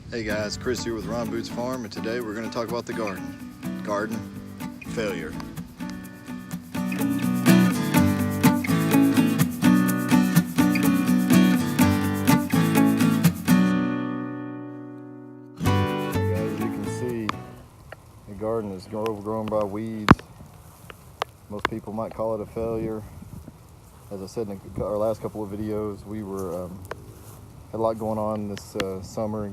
Hey guys, Chris here with RonBootsFarm, and today we're going to talk about the garden. Garden failure. Guys, as you can see, the garden is overgrown by weeds. Most people might call it a failure. As I said in our last couple of videos, we had a lot going on this summer.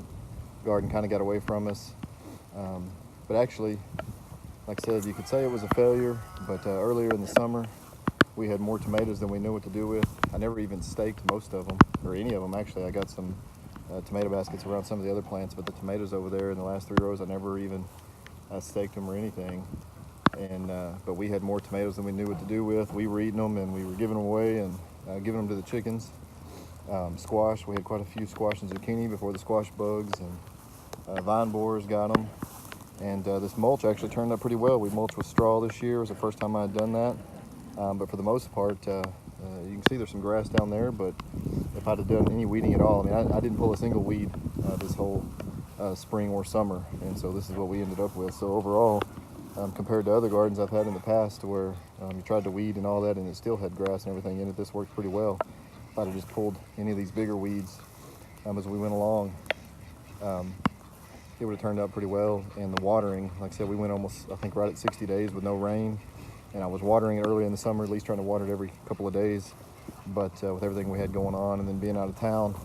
Garden kind of got away from us, but actually, like I said, you could say it was a failure. But earlier in the summer, we had more tomatoes than we knew what to do with. I never even staked most of them, or any of them actually. I got some tomato baskets around some of the other plants, but the tomatoes over there in the last 3 rows, I never even staked them or anything. And but we had more tomatoes than we knew what to do with. We were eating them and we were giving them away and giving them to the chickens. Squash, we had quite a few squash and zucchini before the squash bugs, and vine borers got them. And this mulch actually turned out pretty well. We mulched with straw this year. It was the first time I had done that. But for the most part, you can see there's some grass down there, but if I'd have done any weeding at all, I mean, I didn't pull a single weed this whole spring or summer, and so this is what we ended up with. So overall, compared to other gardens I've had in the past where you tried to weed and all that and it still had grass and everything in it, this worked pretty well. If I'd have just pulled any of these bigger weeds as we went along, it would have turned out pretty well. And the watering, like I said, we went almost, I think, right at 60 days with no rain. And I was watering it early in the summer, at least trying to water it every couple of days. But with everything we had going on and then being out of town,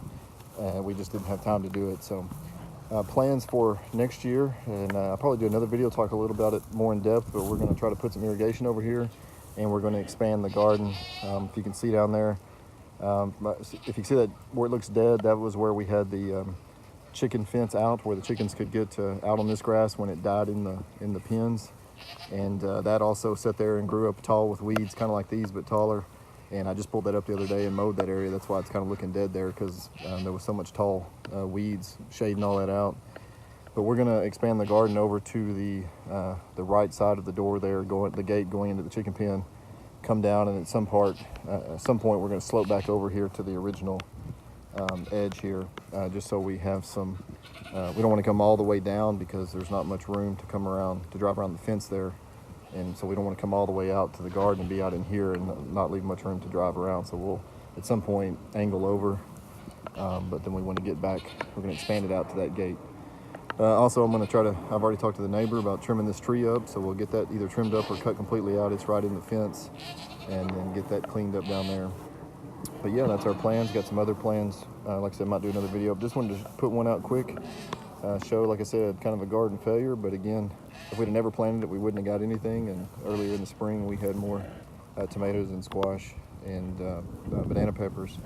we just didn't have time to do it. So plans for next year, and I'll probably do another video, talk a little about it more in depth, but we're going to try to put some irrigation over here, and we're going to expand the garden. If you can see down there, if you see that where it looks dead, that was where we had the chicken fence out, where the chickens could get out on this grass when it died in the pens. And that also sat there and grew up tall with weeds, kind of like these, but taller. And I just pulled that up the other day and mowed that area. That's why it's kind of looking dead there, because there was so much tall weeds shading all that out. But we're gonna expand the garden over to the right side of the door there, the gate going into the chicken pen, come down, and at some point we're gonna slope back over here to the original edge here, just so we have some, we don't want to come all the way down because there's not much room to come around, to drive around the fence there. And so we don't want to come all the way out to the garden and be out in here and not leave much room to drive around. So we'll at some point angle over, but then we want to get back, we're going to expand it out to that gate. Also, I'm going to I've already talked to the neighbor about trimming this tree up, so we'll get that either trimmed up or cut completely out. It's right in the fence, and then get that cleaned up down there. But yeah, that's our plans. Got some other plans. Like I said, I might do another video. Just wanted to put one out quick. Show, like I said, kind of a garden failure. But again, if we'd have never planted it, we wouldn't have got anything. And earlier in the spring, we had more tomatoes and squash and banana peppers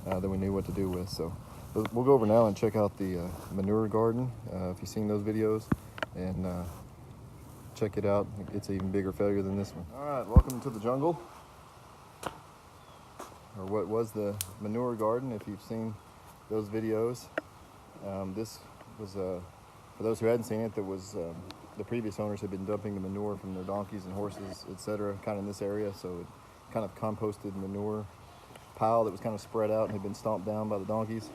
than we knew what to do with. So we'll go over now and check out the manure garden. If you've seen those videos, and check it out. It's an even bigger failure than this one. All right, welcome to the jungle, or what was the manure garden, if you've seen those videos. This was, for those who hadn't seen it, the previous owners had been dumping the manure from their donkeys and horses, etc., kind of in this area. So it kind of composted manure pile that was kind of spread out and had been stomped down by the donkeys.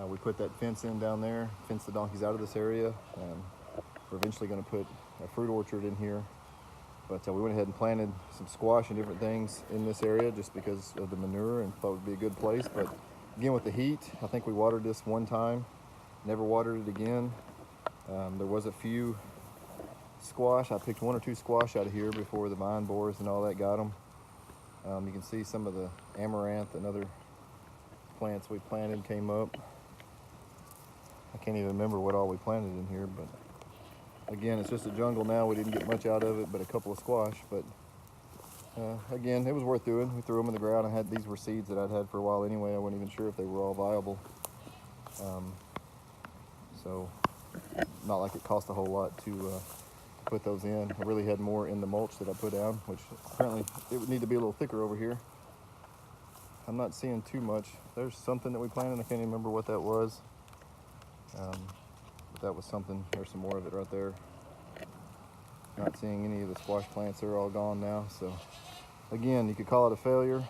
We put that fence in down there, fenced the donkeys out of this area. We're eventually going to put a fruit orchard in here. But we went ahead and planted some squash and different things in this area just because of the manure, and thought it would be a good place. But again, with the heat, I think we watered this one time, never watered it again. There was a few squash. I picked 1 or 2 squash out of here before the vine borers and all that got them. You can see some of the amaranth and other plants we planted came up. I can't even remember what all we planted in here, but again, it's just a jungle now. We didn't get much out of it, but a couple of squash. But again, it was worth doing. We threw them in the ground. These were seeds that I'd had for a while anyway. I wasn't even sure if they were all viable. So not like it cost a whole lot to put those in. I really had more in the mulch that I put down, which apparently it would need to be a little thicker over here. I'm not seeing too much. There's something that we planted. I can't even remember what that was. But that was something. There's some more of it right there. Not seeing any of the squash plants. They're all gone now. So again, you could call it a failure,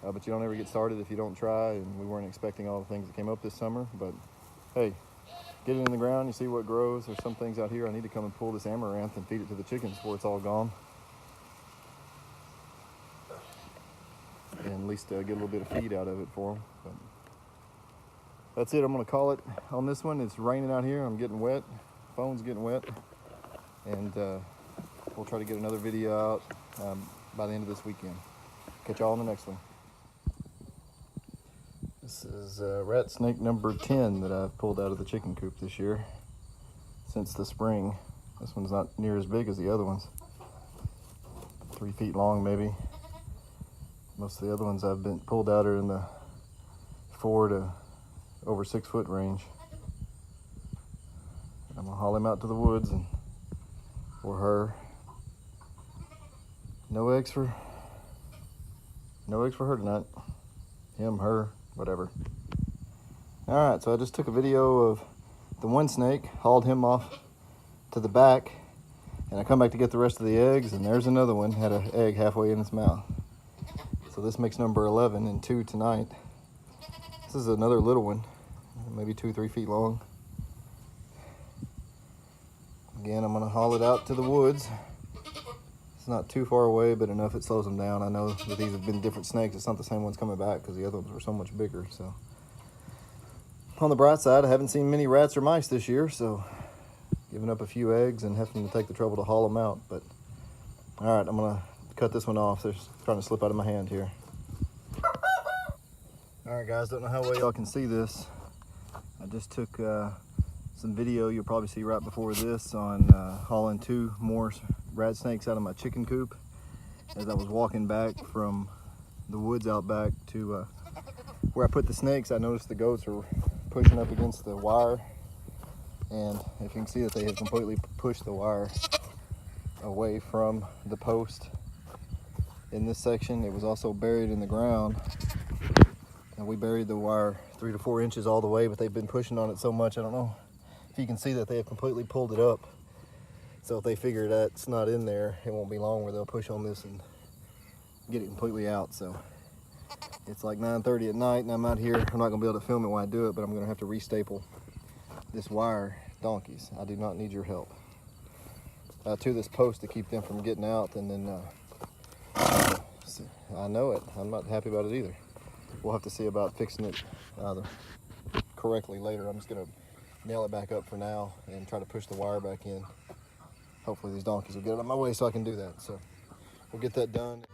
but you don't ever get started if you don't try. And we weren't expecting all the things that came up this summer. But hey, get it in the ground, you see what grows. There's some things out here I need to come and pull this amaranth and feed it to the chickens before it's all gone. And at least get a little bit of feed out of it for them. But that's it. I'm going to call it on this one. It's raining out here. I'm getting wet. Phone's getting wet. And we'll try to get another video out by the end of this weekend. Catch y'all on the next one. This is rat snake number 10 that I've pulled out of the chicken coop this year since the spring. This one's not near as big as the other ones. 3 feet long maybe. Most of the other ones I've been pulled out are in the 4 to over 6 foot range. I'm gonna haul him out to the woods and for her. No eggs for her tonight. Him, her, whatever. All right, so I just took a video of the one snake, hauled him off to the back, and I come back to get the rest of the eggs, and there's another one, had an egg halfway in its mouth. So this makes number 11 and 2 tonight. This is another little one, maybe 2-3 feet long. Again, I'm gonna haul it out to the woods. It's not too far away, but enough it slows them down. I know that these have been different snakes. It's not the same ones coming back because the other ones were so much bigger. So on the bright side, I haven't seen many rats or mice this year, so giving up a few eggs and having to take the trouble to haul them out. But all right, I'm gonna cut this one off. They're trying to slip out of my hand here. All right, guys, don't know how well y'all can see this. I just took some video you'll probably see right before this on hauling 2 more rat snakes out of my chicken coop. As I was walking back from the woods out back to where I put the snakes, I noticed the goats were pushing up against the wire. And if you can see that they have completely pushed the wire away from the post in this section. It was also buried in the ground. And we buried the wire 3 to 4 inches all the way, but they've been pushing on it so much, I don't know if you can see that they have completely pulled it up. So if they figure that's not in there, it won't be long where they'll push on this and get it completely out. So it's like 9:30 at night and I'm out here. I'm not gonna be able to film it when I do it, but I'm gonna have to restaple this wire. Donkeys, I do not need your help. To this post to keep them from getting out, and then I know it. I'm not happy about it either. We'll have to see about fixing it correctly later. I'm just gonna nail it back up for now and try to push the wire back in. Hopefully these donkeys will get out of my way so I can do that. So we'll get that done.